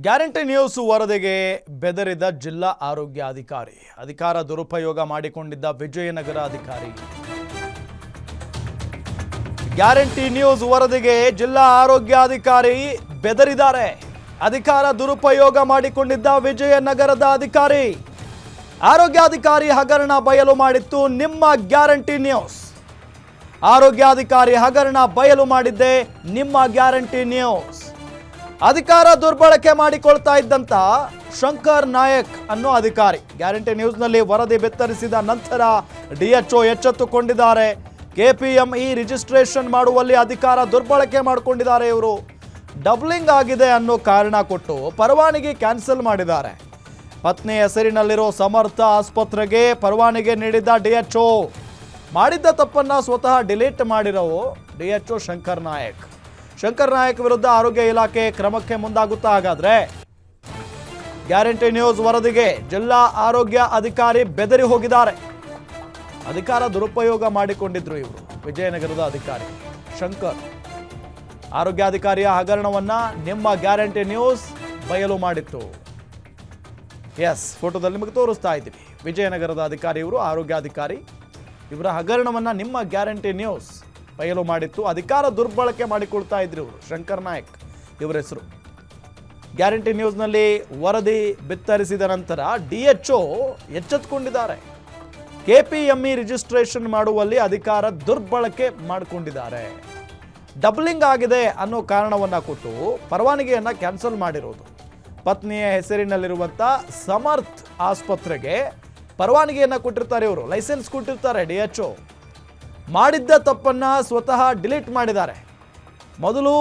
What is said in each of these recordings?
Guarantee news ವರದಿಗೆ ಬೆದರಿದ ಜಿಲ್ಲಾ ಆರೋಗ್ಯಾಧಿಕಾರಿ. ಅಧಿಕಾರ ದುರುಪಯೋಗ ಮಾಡಿಕೊಂಡಿದ್ದ ವಿಜಯನಗರ ಅಧಿಕಾರಿ. ಗ್ಯಾರಂಟಿ ನ್ಯೂಸ್ ವರದಿಗೆ ಜಿಲ್ಲಾ ಆರೋಗ್ಯಾಧಿಕಾರಿ ಬೆದರಿದ್ದಾರೆ. ಅಧಿಕಾರ ದುರುಪಯೋಗ ಮಾಡಿಕೊಂಡಿದ್ದ ವಿಜಯನಗರದ ಅಧಿಕಾರಿ. ಆರೋಗ್ಯಾಧಿಕಾರಿ ಹಗರಣ ಬಯಲು ಮಾಡಿತ್ತು ನಿಮ್ಮ ಗ್ಯಾರಂಟಿ ನ್ಯೂಸ್. ಆರೋಗ್ಯಾಧಿಕಾರಿ ಹಗರಣ ಬಯಲು ಮಾಡಿದ್ದೆ ನಿಮ್ಮ ಗ್ಯಾರಂಟಿ ನ್ಯೂಸ್. ಅಧಿಕಾರ ದುರ್ಬಳಕೆ ಮಾಡಿಕೊಳ್ತಾ ಇದ್ದಂತ ಶಂಕರ್ ನಾಯಕ್ ಅನ್ನೋ ಅಧಿಕಾರಿ ಗ್ಯಾರಂಟಿ ನ್ಯೂಸ್ನಲ್ಲಿ ವರದಿ ಬೆತ್ತರಿಸಿದ ನಂತರ ಡಿಎಚ್ಒ ಎಚ್ಚೆತ್ತುಕೊಂಡಿದ್ದಾರೆ. ಕೆಪಿಎಂಇ ರಿಜಿಸ್ಟ್ರೇಷನ್ ಮಾಡುವಲ್ಲಿ ಅಧಿಕಾರ ದುರ್ಬಳಕೆ ಮಾಡಿಕೊಂಡಿದ್ದಾರೆ. ಇವರು ಡಬ್ಲಿಂಗ್ ಆಗಿದೆ ಅನ್ನೋ ಕಾರಣ ಕೊಟ್ಟು ಪರವಾನಗಿ ಕ್ಯಾನ್ಸಲ್ ಮಾಡಿದ್ದಾರೆ. ಪತ್ನಿ ಹೆಸರಿನಲ್ಲಿರೋ ಸಮರ್ಥ ಆಸ್ಪತ್ರೆಗೆ ಪರವಾನಗಿ ನೀಡಿದ್ದ ಡಿಎಚ್ಒ ಮಾಡಿದ್ದ ತಪ್ಪನ್ನ ಸ್ವತಃ ಡಿಲೀಟ್ ಮಾಡಿರೋ ಡಿಎಚ್ಒ ಶಂಕರ್ ನಾಯಕ್ ವಿರುದ್ಧ ಆರೋಗ್ಯ ಇಲಾಖೆ ಕ್ರಮಕ್ಕೆ ಮುಂದಾಗುತ್ತಾ? ಹಾಗಾದ್ರೆ ಗ್ಯಾರಂಟಿ ನ್ಯೂಸ್ ವರದಿಗೆ ಜಿಲ್ಲಾ ಆರೋಗ್ಯ ಅಧಿಕಾರಿ ಬೆದರಿ ಹೋಗಿದ್ದಾರೆ. ಅಧಿಕಾರ ದುರುಪಯೋಗ ಮಾಡಿಕೊಂಡಿದ್ರು ಇವರು. ವಿಜಯನಗರದ ಅಧಿಕಾರಿ ಶಂಕರ್ ಆರೋಗ್ಯಾಧಿಕಾರಿಯ ಹಗರಣವನ್ನ ನಿಮ್ಮ ಗ್ಯಾರಂಟಿ ನ್ಯೂಸ್ ಬಯಲು ಮಾಡಿತ್ತು. ಎಸ್, ಫೋಟೋದಲ್ಲಿ ನಿಮಗೆ ತೋರಿಸ್ತಾ ಇದ್ದೀವಿ. ವಿಜಯನಗರದ ಅಧಿಕಾರಿ ಇವರು, ಆರೋಗ್ಯಾಧಿಕಾರಿ. ಇವರ ಹಗರಣವನ್ನ ನಿಮ್ಮ ಗ್ಯಾರಂಟಿ ನ್ಯೂಸ್ ಬಯಲು ಮಾಡಿತ್ತು. ಅಧಿಕಾರ ದುರ್ಬಳಕೆ ಮಾಡಿಕೊಳ್ತಾ ಇದ್ರು ಇವರು. ಶಂಕರ್ ನಾಯಕ್ ಇವರ ಹೆಸರು. ಗ್ಯಾರಂಟಿ ನ್ಯೂಸ್ನಲ್ಲಿ ವರದಿ ಬಿತ್ತರಿಸಿದ ನಂತರ ಡಿಎಚ್ಒ ಎಚ್ಚೆತ್ತುಕೊಂಡಿದ್ದಾರೆ. ಕೆಪಿಎಂಇ ರಿಜಿಸ್ಟ್ರೇಷನ್ ಮಾಡುವಲ್ಲಿ ಅಧಿಕಾರ ದುರ್ಬಳಕೆ ಮಾಡಿಕೊಂಡಿದ್ದಾರೆ. ಡಬ್ಲಿಂಗ್ ಆಗಿದೆ ಅನ್ನೋ ಕಾರಣವನ್ನ ಕೊಟ್ಟು ಪರವಾನಗಿಯನ್ನ ಕ್ಯಾನ್ಸಲ್ ಮಾಡಿರೋದು. ಪತ್ನಿಯ ಹೆಸರಿನಲ್ಲಿರುವಂಥ ಸಮರ್ಥ್ ಆಸ್ಪತ್ರೆಗೆ ಪರವಾನಗಿಯನ್ನ ಕೊಟ್ಟಿರ್ತಾರೆ ಇವರು, ಲೈಸೆನ್ಸ್ ಕೊಟ್ಟಿರ್ತಾರೆ ಡಿಎಚ್ಒ. ಮಾಡಿದ್ದ ತಪ್ಪನ್ನ ಸ್ವತಃ ಡಿಲೀಟ್ ಮಾಡಿದ್ದಾರೆ. ಮೊದಲು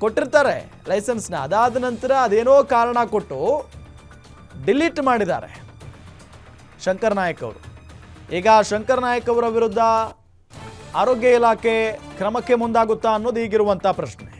ಕೊಟ್ಟಿರ್ತಾರೆ ಲೈಸೆನ್ಸ್ನ, ಅದಾದ ನಂತರ ಅದೇನೋ ಕಾರಣ ಕೊಟ್ಟು ಡಿಲೀಟ್ ಮಾಡಿದ್ದಾರೆ ಶಂಕರ್ ನಾಯಕ್ ಅವರು. ಈಗ ಶಂಕರ್ ನಾಯಕ್ ಅವರ ವಿರುದ್ಧ ಆರೋಗ್ಯ ಇಲಾಖೆ ಕ್ರಮಕ್ಕೆ ಮುಂದಾಗುತ್ತಾ ಅನ್ನೋದು ಈಗಿರುವಂಥ ಪ್ರಶ್ನೆ.